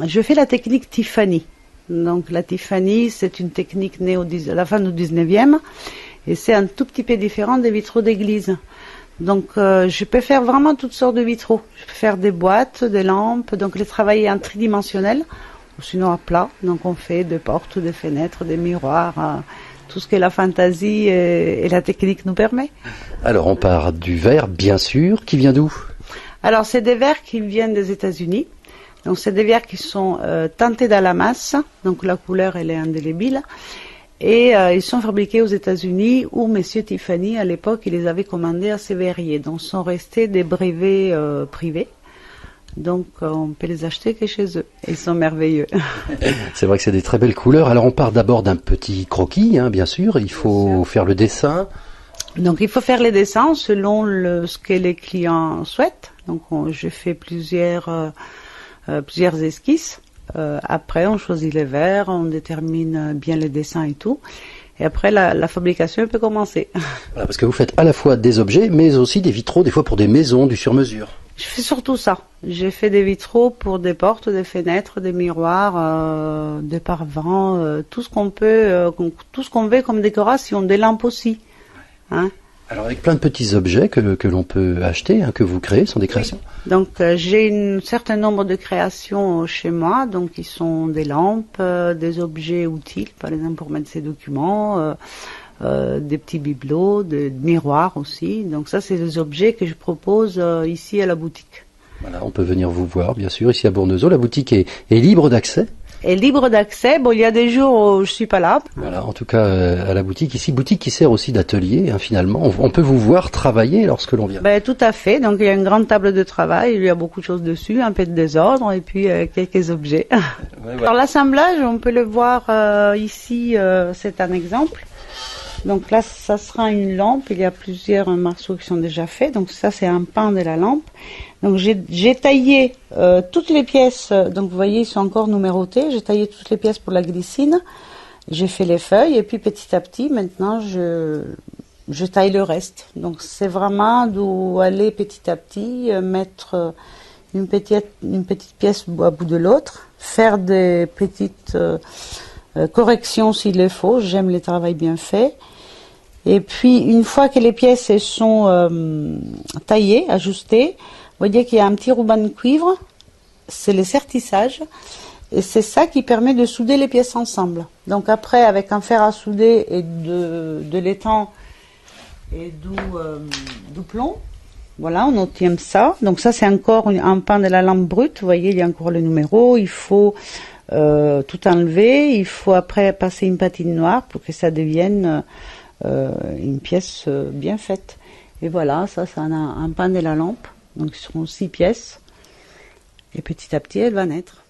je fais la technique Tiffany. Donc la Tiffany, c'est une technique née à la fin du 19e et c'est un tout petit peu différent des vitraux d'église. Donc je peux faire vraiment toutes sortes de vitraux. Je peux faire des boîtes, des lampes, donc les travailler en tridimensionnel ou sinon à plat. Donc on fait des portes, des fenêtres, des miroirs, tout ce que la fantaisie et la technique nous permet. Alors on part du verre, bien sûr, qui vient d'où? Alors c'est des verres qui viennent des États-Unis. Donc c'est des verres qui sont teintés d'alamas, donc la couleur elle est indélébile. Et ils sont fabriqués aux États-Unis où Monsieur Tiffany, à l'époque, il les avait commandés à ses verriers. Donc, sont restés des brevets privés. Donc, on peut les acheter que chez eux. Ils sont merveilleux. C'est vrai que c'est des très belles couleurs. Alors, on part d'abord d'un petit croquis, hein, bien sûr. Il faut faire le dessin. Donc, il faut faire les dessins selon ce que les clients souhaitent. Donc, je fais plusieurs esquisses. Après, on choisit les verres, on détermine bien les dessins et tout. Et après, la fabrication peut commencer. Voilà, parce que vous faites à la fois des objets, mais aussi des vitraux, des fois pour des maisons, du sur-mesure. Je fais surtout ça. J'ai fait des vitraux pour des portes, des fenêtres, des miroirs, des paravents, tout ce qu'on peut, tout ce qu'on veut comme décoration, des lampes aussi. Hein? Alors avec plein de petits objets que l'on peut acheter, hein, que vous créez, sont des créations. Oui. Donc j'ai un certain nombre de créations chez moi, donc ils sont des lampes, des objets utiles, par exemple pour mettre ses documents, des petits bibelots, des miroirs aussi. Donc ça c'est des objets que je propose ici à la boutique. Voilà, on peut venir vous voir, bien sûr, ici à Bournezeau. La boutique est libre d'accès. Est libre d'accès. Bon, il y a des jours où je suis pas là. Voilà, en tout cas à la boutique ici, boutique qui sert aussi d'atelier. Hein, finalement, on peut vous voir travailler lorsque l'on vient. Ben tout à fait. Donc il y a une grande table de travail. Il y a beaucoup de choses dessus, un peu de désordre et puis quelques objets. Ouais, ouais. Alors l'assemblage, on peut le voir ici. C'est un exemple. Donc là, ça sera une lampe. Il y a plusieurs morceaux qui sont déjà faits. Donc ça, c'est un pan de la lampe. Donc j'ai taillé toutes les pièces. Donc vous voyez, ils sont encore numérotés. J'ai taillé toutes les pièces pour la glycine. J'ai fait les feuilles et puis petit à petit, maintenant, je taille le reste. Donc c'est vraiment d'aller petit à petit mettre une petite pièce à bout de l'autre, faire des petites corrections s'il le faut. J'aime les travaux bien faits. Et puis, une fois que les pièces sont taillées, ajustées, vous voyez qu'il y a un petit ruban de cuivre, c'est le sertissage, et c'est ça qui permet de souder les pièces ensemble. Donc après, avec un fer à souder et de l'étang et du plomb, voilà, on obtient ça. Donc ça, c'est encore un pan de la lampe brute, vous voyez, il y a encore le numéro, il faut tout enlever, il faut après passer une patine noire pour que ça devienne une pièce bien faite. Et voilà, ça c'est un pan de la lampe. Donc, ce seront 6 pièces. Et petit à petit, elle va naître.